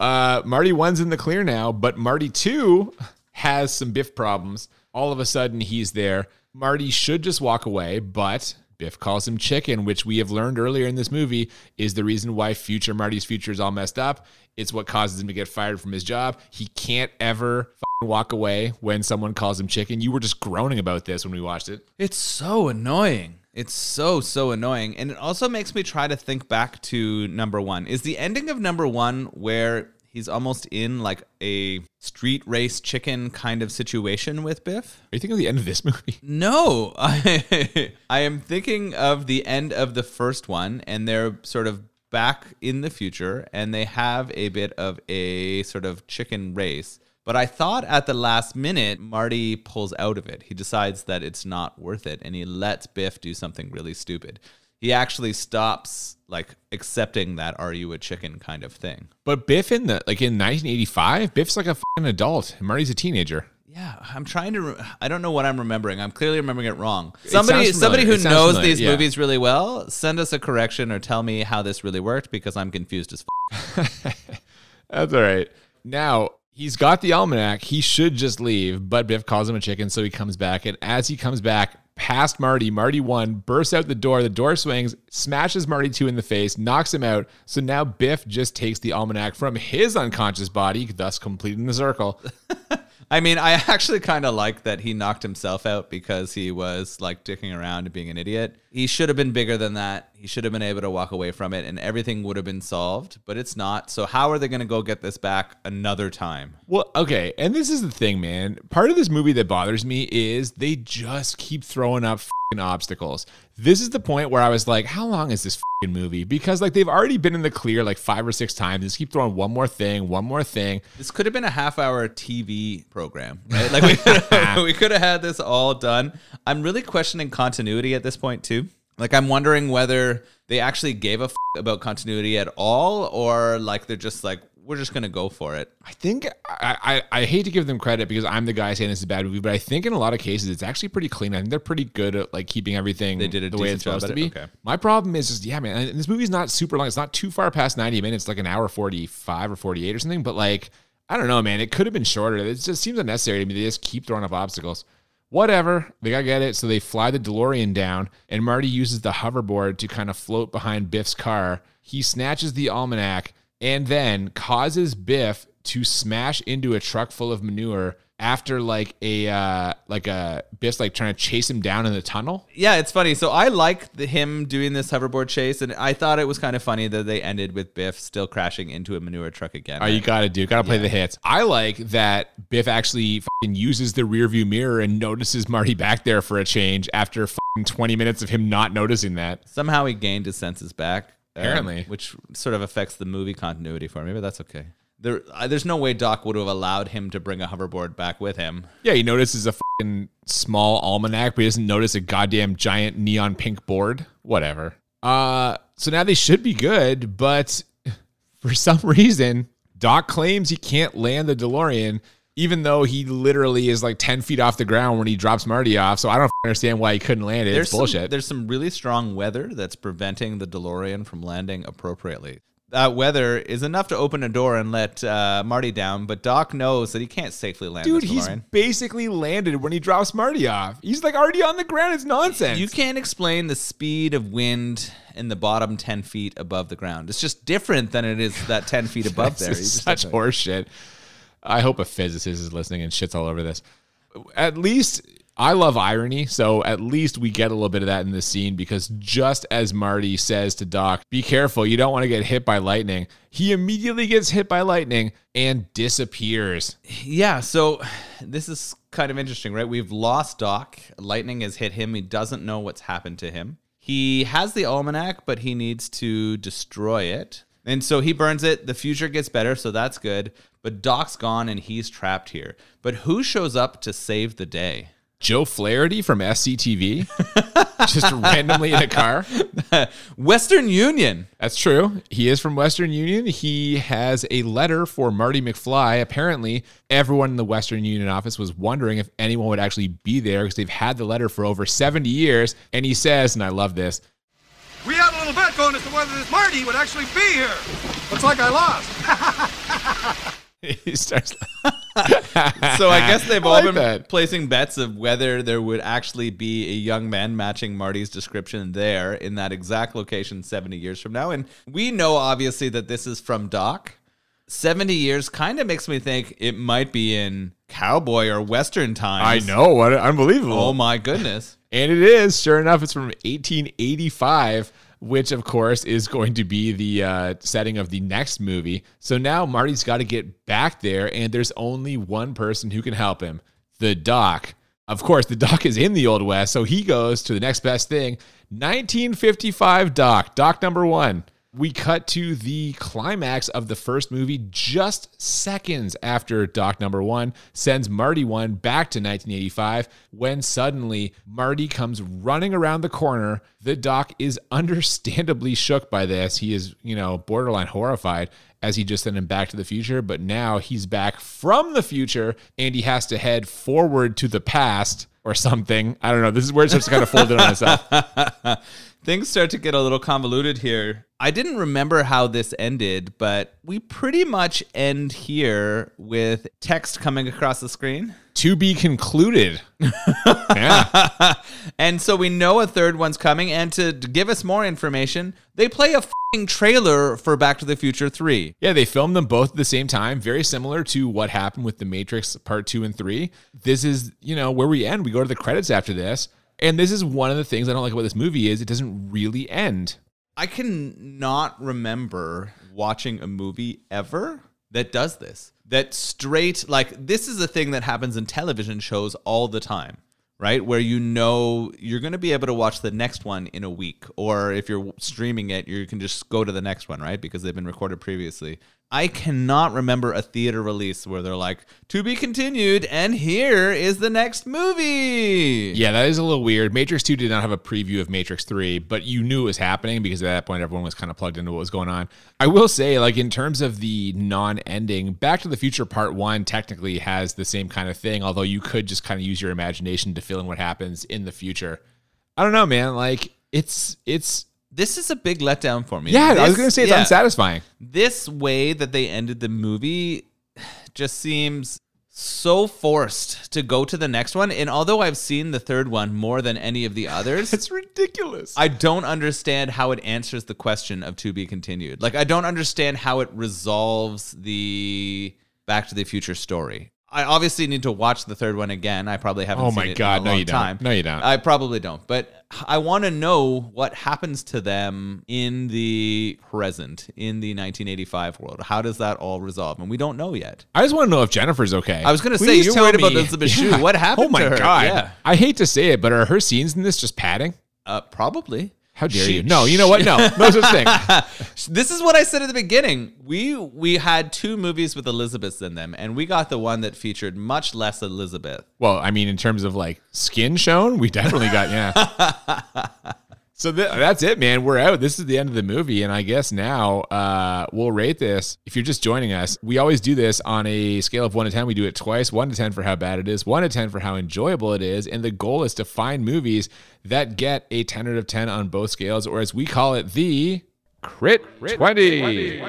Marty 1's in the clear now, but Marty 2 has some Biff problems. All of a sudden, he's there. Marty should just walk away, but Biff calls him chicken, which we have learned earlier in this movie is the reason why future Marty's future is all messed up. It's what causes him to get fired from his job. He can't ever walk away when someone calls him chicken. You were just groaning about this when we watched it. It's so annoying. It's so annoying. And it also makes me try to think back to number 1. Is the ending of number 1 where he's almost in like a street race chicken kind of situation with Biff? Are you thinking of the end of this movie? No, I am thinking of the end of the first one, and they're sort of back in the future, and they have a bit of a sort of chicken race. But I thought at the last minute, Marty pulls out of it. He decides that it's not worth it, and he lets Biff do something really stupid. He actually stops like accepting that "are you a chicken" kind of thing. But Biff in 1985, Biff's like a fucking adult, and Marty's a teenager. Yeah, I'm trying to. I don't know what I'm remembering. I'm clearly remembering it wrong. sounds Somebody who familiar. knows Familiar, these yeah. movies really well, send us a correction or tell me how this really worked, because I'm confused as That's all right. Now, he's got the almanac. He should just leave, but Biff calls him a chicken, so he comes back. And as he comes back past Marty 1 bursts out the door swings, smashes Marty 2 in the face, knocks him out. So now Biff just takes the almanac from his unconscious body, thus completing the circle. I mean, I actually kind of like that he knocked himself out because he was like dicking around and being an idiot. He should have been bigger than that. He should have been able to walk away from it and everything would have been solved, but it's not. So how are they going to go get this back another time? Well, okay, and this is the thing, man. Part of this movie that bothers me is they just keep throwing up fucking obstacles. This is the point where I was like, how long is this fucking movie? Because like they've already been in the clear like 5 or 6 times. They just keep throwing one more thing. This This could have been a half-hour TV program, right? Like we could have had this all done. I'm really questioning continuity at this point too. Like I'm wondering whether they actually gave a about continuity at all, or like they're just like, we're just going to go for it. I think I hate to give them credit because I'm the guy saying this is a bad movie, but I think in a lot of cases it's actually pretty clean. I think they're pretty good at like keeping everything They did a the way decent it's supposed job to at be. it? Okay. My problem is just, yeah, man, and this movie's not super long. It's not too far past 90 minutes, like an hour 45 or 48 or something, but like, I don't know, man, it could have been shorter. It just seems unnecessary to me. They just keep throwing up obstacles. Whatever, they gotta get it. So they fly the DeLorean down, and Marty uses the hoverboard to kind of float behind Biff's car. He snatches the almanac and then causes Biff to smash into a truck full of manure after like a Biff's like trying to chase him down in the tunnel. Yeah, it's funny. So I like him doing this hoverboard chase, and I thought it was kind of funny that they ended with Biff still crashing into a manure truck again. Oh, you gotta play the hits. I like that Biff actually fucking uses the rear view mirror and notices Marty back there for a change after fucking 20 minutes of him not noticing that. Somehow he gained his senses back. Apparently. Which sort of affects the movie continuity for me, but that's okay. There's no way Doc would have allowed him to bring a hoverboard back with him. Yeah, he notices a fucking small almanac, but he doesn't notice a goddamn giant neon pink board. Whatever. So now they should be good, but for some reason, Doc claims he can't land the DeLorean. even though he literally is like 10 feet off the ground when he drops Marty off. So I don't understand why he couldn't land it. It's bullshit. There's some really strong weather that's preventing the DeLorean from landing appropriately. That weather is enough to open a door and let Marty down, but Doc knows that he can't safely land Dude, this he's DeLorean. basically landed when he drops Marty off. He's like already on the ground. It's nonsense. You can't explain the speed of wind in the bottom 10 feet above the ground. It's just different than it is that 10 feet above there. It's such horse shit. I hope a physicist is listening and shits all over this. At least I love irony, so at least we get a little bit of that in this scene, because just as Marty says to Doc, be careful, you don't want to get hit by lightning, he immediately gets hit by lightning and disappears. Yeah, so this is kind of interesting, right? We've lost Doc. Lightning has hit him. He doesn't know what's happened to him. He has the almanac, but he needs to destroy it. And so he burns it. The future gets better, so that's good. But Doc's gone and he's trapped here. But who shows up to save the day? Joe Flaherty from SCTV, just randomly in a car. Western Union. That's true. He is from Western Union. He has a letter for Marty McFly. Apparently, everyone in the Western Union office was wondering if anyone would actually be there because they've had the letter for over 70 years. And he says, and I love this, we had a little bet going as to whether this Marty would actually be here. Looks like I lost. he starts. So I guess they've all been that. placing bets of whether there would actually be a young man matching Marty's description there in that exact location 70 years from now. And we know, obviously, that this is from Doc. 70 years kind of makes me think it might be in cowboy or Western times. I know. What unbelievable. Oh, my goodness. And it is. Sure enough, it's from 1885. Which, of course, is going to be the setting of the next movie. So now Marty's got to get back there, and there's only one person who can help him, the Doc. Of course, the Doc is in the Old West, so he goes to the next best thing, 1955 Doc number 1. We cut to the climax of the first movie just seconds after Doc number 1 sends Marty 1 back to 1985 when suddenly Marty comes running around the corner. The Doc is understandably shook by this. He is, borderline horrified as he just sent him back to the future. But now he's back from the future and he has to head forward to the past or something. I don't know. This is where it starts to kind of fold in on itself. Things start to get a little convoluted here. I didn't remember how this ended, but we pretty much end here with text coming across the screen. To be concluded. Yeah. And so we know a third one's coming. And to give us more information, they play a f***ing trailer for Back to the Future 3. Yeah, they filmed them both at the same time. Very similar to what happened with The Matrix Part 2 and 3. This is, where we end. We go to the credits after this. And this is one of the things I don't like about this movie is it doesn't really end. I can not remember watching a movie ever that does this. That straight, this is a thing that happens in television shows all the time, right? Where you're going to be able to watch the next one in a week. Or if you're streaming it, you can just go to the next one, right? Because they've been recorded previously. I cannot remember a theater release where they're like, to be continued, and here is the next movie. Yeah, that is a little weird. Matrix 2 did not have a preview of Matrix 3, but you knew it was happening because at that point everyone was kind of plugged into what was going on. I will say, in terms of the non-ending, Back to the Future Part 1 technically has the same kind of thing, although you could just kind of use your imagination to fill in what happens in the future. I don't know, man. It's... This is a big letdown for me. Yeah, I was going to say it's unsatisfying. This way that they ended the movie just seems so forced to go to the next one. And although I've seen the third one more than any of the others, it's ridiculous. I don't understand how it answers the question of to be continued. I don't understand how it resolves the Back to the Future story. I obviously need to watch the third one again. I probably haven't seen it in a long time. No, you don't. I probably don't. But I want to know what happens to them in the present, in the 1985 world. How does that all resolve? And we don't know yet. I just want to know if Jennifer's okay. I was going to say, you're worried about Elizabeth Shue. What happened to her? Oh, my God. Yeah. I hate to say it, but are her scenes in this just padding? Probably. How dare you? No, you know what? No such thing. This is what I said at the beginning. We had two movies with Elizabeths in them, and we got the one that featured much less Elizabeth. Well, I mean, in terms of skin shown, we definitely got, yeah. So that's it, man. We're out. This is the end of the movie. And I guess now we'll rate this. If you're just joining us, we always do this on a scale of 1 to 10. We do it twice, 1 to 10 for how bad it is, 1 to 10 for how enjoyable it is. And the goal is to find movies that get a 10 out of 10 on both scales, or as we call it, the Crit 20.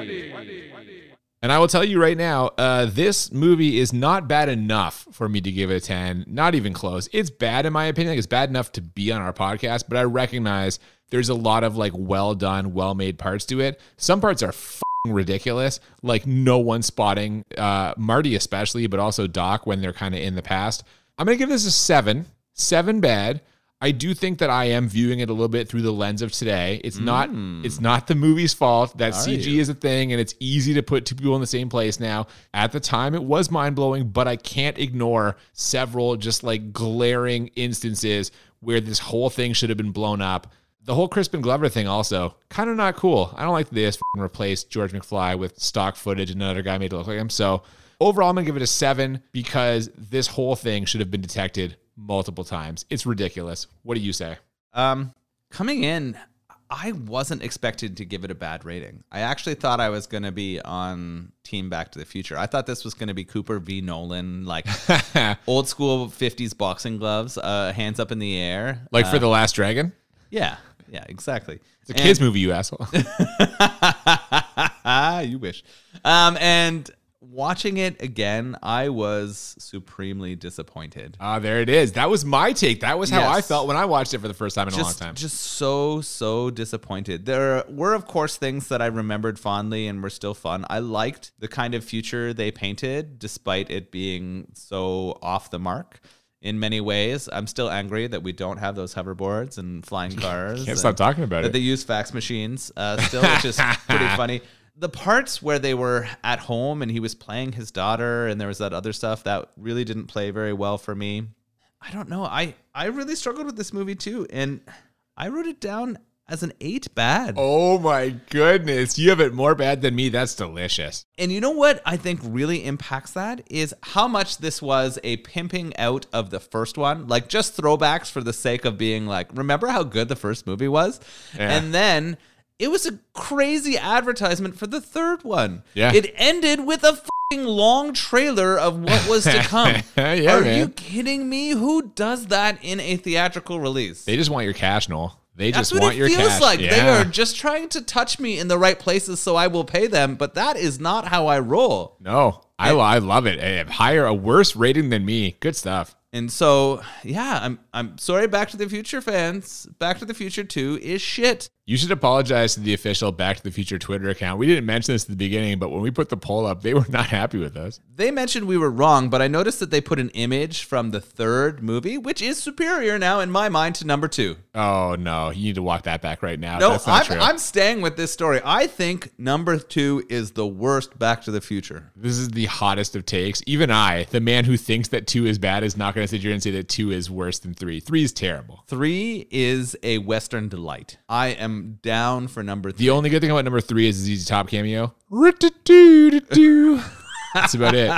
And I will tell you right now, this movie is not bad enough for me to give it a 10. Not even close. It's bad in my opinion. It's bad enough to be on our podcast, but I recognize there's a lot of like well done, well made parts to it. Some parts are ridiculous, like no one spotting Marty especially, but also Doc when they're kind of in the past. I'm gonna give this a 7 bad. I do think that I am viewing it a little bit through the lens of today. It's not the movie's fault that CG is a thing and it's easy to put two people in the same place now. At the time, it was mind-blowing, but I can't ignore several just like glaring instances where this whole thing should have been blown up. The whole Crispin Glover thing also, kind of not cool. I don't like that they just replaced George McFly with stock footage and another guy made it look like him. So overall, I'm going to give it a 7 because this whole thing should have been detected multiple times. It's ridiculous. What do you say? Coming in, I wasn't expected to give it a bad rating. I actually thought I was going to be on Team Back to the Future. I thought this was going to be Cooper v. Nolan, like old school 50s boxing gloves, hands up in the air. Like for The Last Dragon? Yeah, exactly. It's a kid's movie, you asshole. You wish. And watching it again, I was supremely disappointed. There it is. That was my take. That was how I felt when I watched it for the first time in a long time. Just so disappointed. There were, of course, things that I remembered fondly and were still fun. I liked the kind of future they painted, despite it being so off the mark. In many ways, I'm still angry that we don't have those hoverboards and flying cars. Can't stop talking about it. That they use fax machines still, which is pretty funny. The parts where they were at home and he was playing his daughter and there was that other stuff that really didn't play very well for me. I don't know. I really struggled with this movie too. And I wrote it down as an 8 bad. Oh my goodness. You have it more bad than me. That's delicious. And you know what I think really impacts that is how much this was a pimping out of the first one. Like just throwbacks for the sake of being like, remember how good the first movie was? Yeah. And then it was a crazy advertisement for the third one. Yeah. It ended with a fucking long trailer of what was to come. Are you kidding me? Who does that in a theatrical release? They just want your cash, Noel. They That's just want your cash. That's what it feels like. Yeah. They are just trying to touch me in the right places so I will pay them, but that is not how I roll. No, I love it. Higher, a worse rating than me. Good stuff. And so, yeah, I'm sorry, Back to the Future fans. Back to the Future 2 is shit. You should apologize to the official Back to the Future Twitter account. We didn't mention this at the beginning, but when we put the poll up, they were not happy with us. They mentioned we were wrong, but I noticed that they put an image from the third movie, which is superior now in my mind to number 2. Oh, no. You need to walk that back right now. No, that's not true. I'm staying with this story. I think number 2 is the worst Back to the Future. This is the hottest of takes. Even I, the man who thinks that 2 is bad, is not going to sit here and say that 2 is worse than 3. 3 is terrible. 3 is a Western delight. I am down for number 3. The only good thing about number 3 is the ZZ Top cameo. That's about it.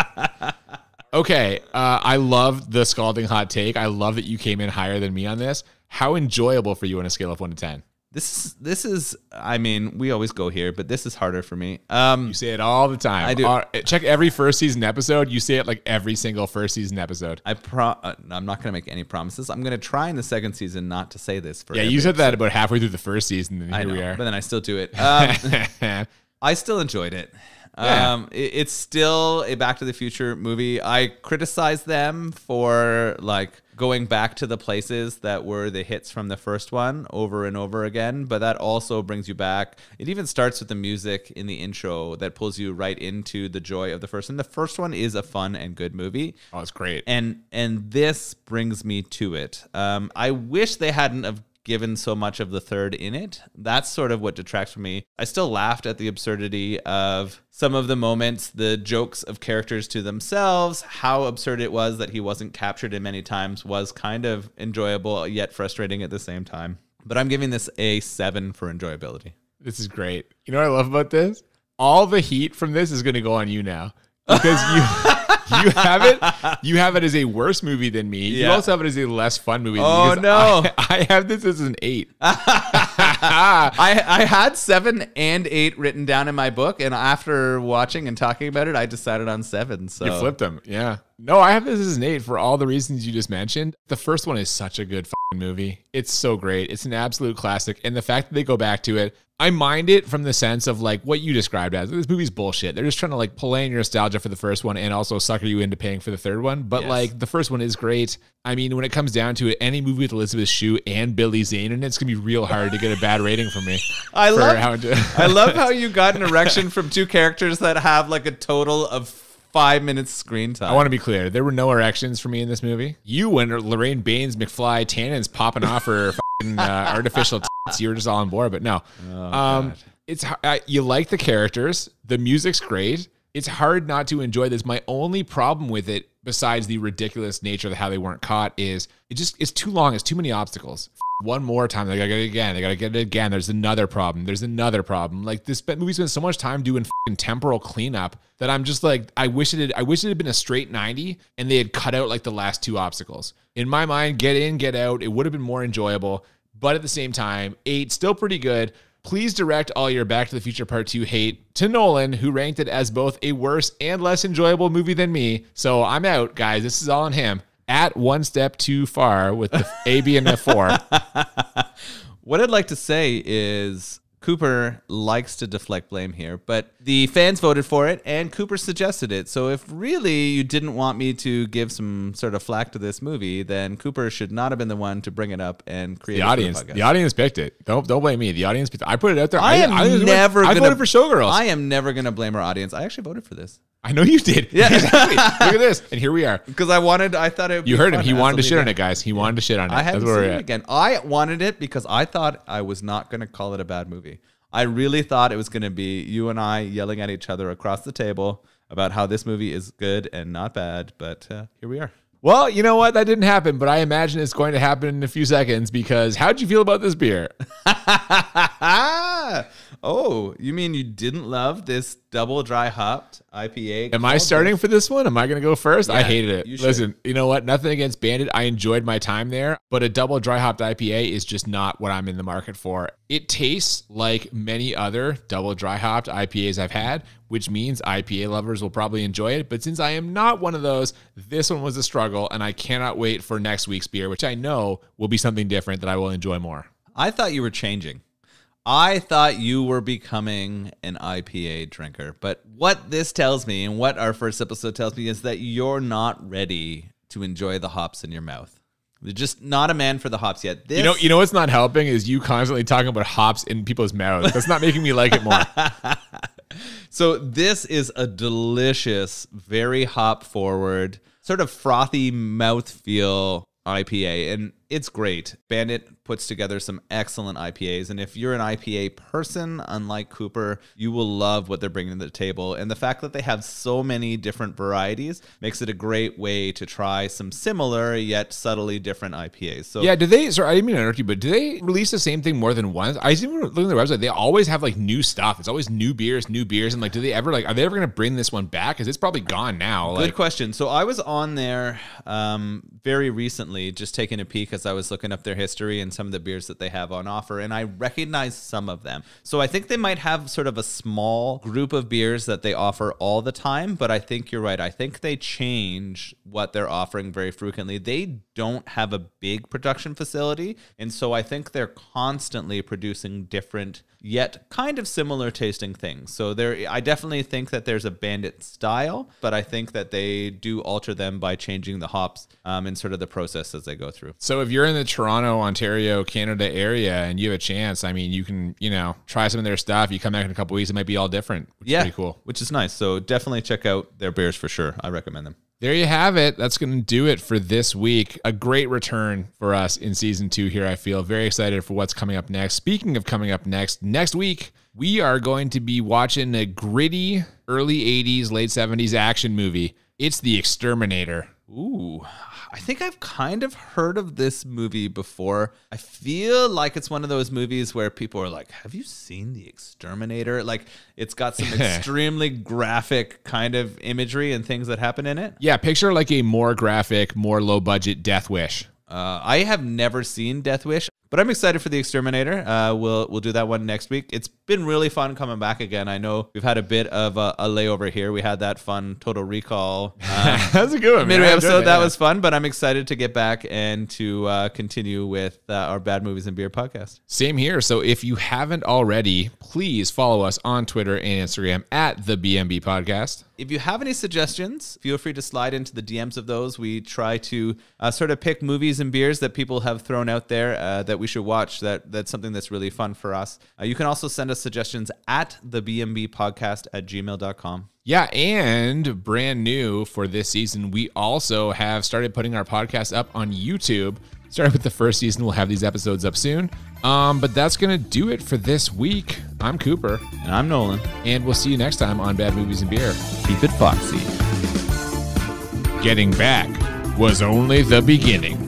Okay, I love the scalding hot take. I love that you came in higher than me on this. How enjoyable for you on a scale of 1 to 10? This is, I mean, we always go here, but this is harder for me. You say it all the time. I do. Check every first season episode. You say it like every single first season episode. I'm not going to make any promises. I'm going to try in the second season not to say this. Yeah, you said that about halfway through the first season, and here we are. But then I still do it. I still enjoyed it. Yeah. It's still a Back to the Future movie. I criticize them for like going back to the places that were the hits from the first one over and over again, but that also brings you back. It even starts with the music in the intro that pulls you right into the joy of the first one. The first one is a fun and good movie. Oh, it's great. And this brings me to it. I wish they hadn't have given so much of the third in it. That's sort of what detracts from me. I still laughed at the absurdity of some of the moments, the jokes of characters to themselves, how absurd it was that he wasn't captured in many times was kind of enjoyable, yet frustrating at the same time. But I'm giving this a 7 for enjoyability. This is great. You know what I love about this? All the heat from this is going to go on you now. Because you have it as a worse movie than me. Yeah. You also have it as a less fun movie. Oh, no. I have this as an 8. I had 7 and 8 written down in my book, and after watching and talking about it, I decided on 7. So You flipped them. Yeah. No, I have this as an 8 for all the reasons you just mentioned. The first one is such a good fucking movie. It's so great. It's an absolute classic. And the fact that they go back to it, I mind it from the sense of like what you described as this movie's bullshit. They're just trying to like play in your nostalgia for the first one and also sucker you into paying for the third one. But like the first one is great. I mean, when it comes down to it, any movie with Elizabeth Shue and Billy Zane in it's gonna be real hard to get a bad rating from me. I love how you got an erection from 2 characters that have like a total of 5 minutes screen time. I want to be clear. There were no erections for me in this movie. You, when Lorraine Baines McFly Tannen's popping off her fucking artificial tits, you were just all on board. But no, it's you like the characters. The music's great. It's hard not to enjoy this. My only problem with it, besides the ridiculous nature of how they weren't caught, is it's too long. It's too many obstacles. One more time, they gotta get it again. They gotta get it again. There's another problem. Like this movie spent so much time doing fucking temporal cleanup that I'm just like, I wish it had been a straight 90 and they had cut out like the last 2 obstacles. In my mind, get in, get out. It would have been more enjoyable, but at the same time, 8 still pretty good. Please direct all your Back to the Future Part 2 hate to Nolan, who ranked it as both a worse and less enjoyable movie than me. So I'm out, guys. This is all on him. At One Step Too Far with the A, B, and F4. What I'd like to say is Cooper likes to deflect blame here, but the fans voted for it and Cooper suggested it. So if really you didn't want me to give some sort of flack to this movie, then Cooper should not have been the one to bring it up and create the audience. The audience picked it. Don't blame me. The audience picked it. I put it out there. I voted for Showgirls. I am never going to blame our audience. I actually voted for this. I know you did. Yeah, exactly. Look at this, and here we are. Because I thought it would be You heard him. fun. He wanted to shit on it, guys. He wanted to shit on it. I hadn't seen it again. I wanted it because I thought I was not going to call it a bad movie. I really thought it was going to be you and I yelling at each other across the table about how this movie is good and not bad, but here we are. Well, you know what? That didn't happen, but I imagine it's going to happen in a few seconds because how'd you feel about this beer? Oh, you mean you didn't love this double dry hopped IPA? Am I starting for this one? Am I going to go first? Yeah, I hated it. Listen, you know what? Nothing against Bandit. I enjoyed my time there, but a double dry hopped IPA is just not what I'm in the market for. It tastes like many other double dry hopped IPAs I've had, which means IPA lovers will probably enjoy it. But since I am not one of those, this one was a struggle, and I cannot wait for next week's beer, which I know will be something different that I will enjoy more. I thought you were changing. I thought you were becoming an IPA drinker. But what this tells me and what our first episode tells me is that you're not ready to enjoy the hops in your mouth. You're just not a man for the hops yet. You know what's not helping is you constantly talking about hops in people's mouths. That's not making me like it more. So this is a delicious, very hop forward, sort of frothy mouthfeel IPA, and it's great. Bandit puts together some excellent IPAs, and if you're an IPA person, unlike Cooper, you will love what they're bringing to the table. And the fact that they have so many different varieties makes it a great way to try some similar yet subtly different IPAs. So yeah, I didn't mean to interrupt you, but do they release the same thing more than once? I see looking at their website, they always have like new stuff. It's always new beers, and like, are they ever going to bring this one back? Because it's probably gone now. Good question. So I was on there very recently, just taking a peek as I was looking up their history and some of the beers that they have on offer, and I recognized some of them. So I think they might have sort of a small group of beers that they offer all the time, but I think you're right. I think they change what they're offering very frequently. They don't have a big production facility, and so I think they're constantly producing different yet kind of similar tasting things. So I definitely think that there's a Bandit style, but I think that they do alter them by changing the hops and sort of the process as they go through. So if you're in the Toronto, Ontario, Canada area and you have a chance, I mean, you can, try some of their stuff. You come back in a couple weeks, it might be all different, which is pretty cool. Which is nice. So definitely check out their beers for sure. I recommend them. There you have it. That's going to do it for this week. A great return for us in season 2 here, I feel. Very excited for what's coming up next. Speaking of coming up next week, we are going to be watching a gritty early 80s, late 70s action movie. It's The Exterminator. Ooh, I think I've kind of heard of this movie before. I feel like it's one of those movies where people are like, have you seen The Exterminator? Like, it's got some extremely graphic kind of imagery and things that happen in it. Yeah, picture like a more graphic, more low budget Death Wish. I have never seen Death Wish, but But I'm excited for The Exterminator. We'll do that one next week. It's been really fun coming back again. I know we've had a bit of a layover here. We had that fun Total Recall That's a good one. midway episode. That was fun, but I'm excited to get back and to continue with our Bad Movies and Beer podcast. Same here. So if you haven't already, please follow us on Twitter and Instagram at the BMB Podcast. If you have any suggestions, feel free to slide into the DMs of those. We try to sort of pick movies and beers that people have thrown out there that we should watch. That's something that's really fun for us. You can also send us suggestions at thebmbpodcast@gmail.com. Yeah, and brand new for this season, we also have started putting our podcast up on YouTube. Started with the first season. We'll have these episodes up soon. But that's going to do it for this week. I'm Cooper. And I'm Nolan. And we'll see you next time on Bad Movies and Beer. Keep it foxy. Getting back was only the beginning.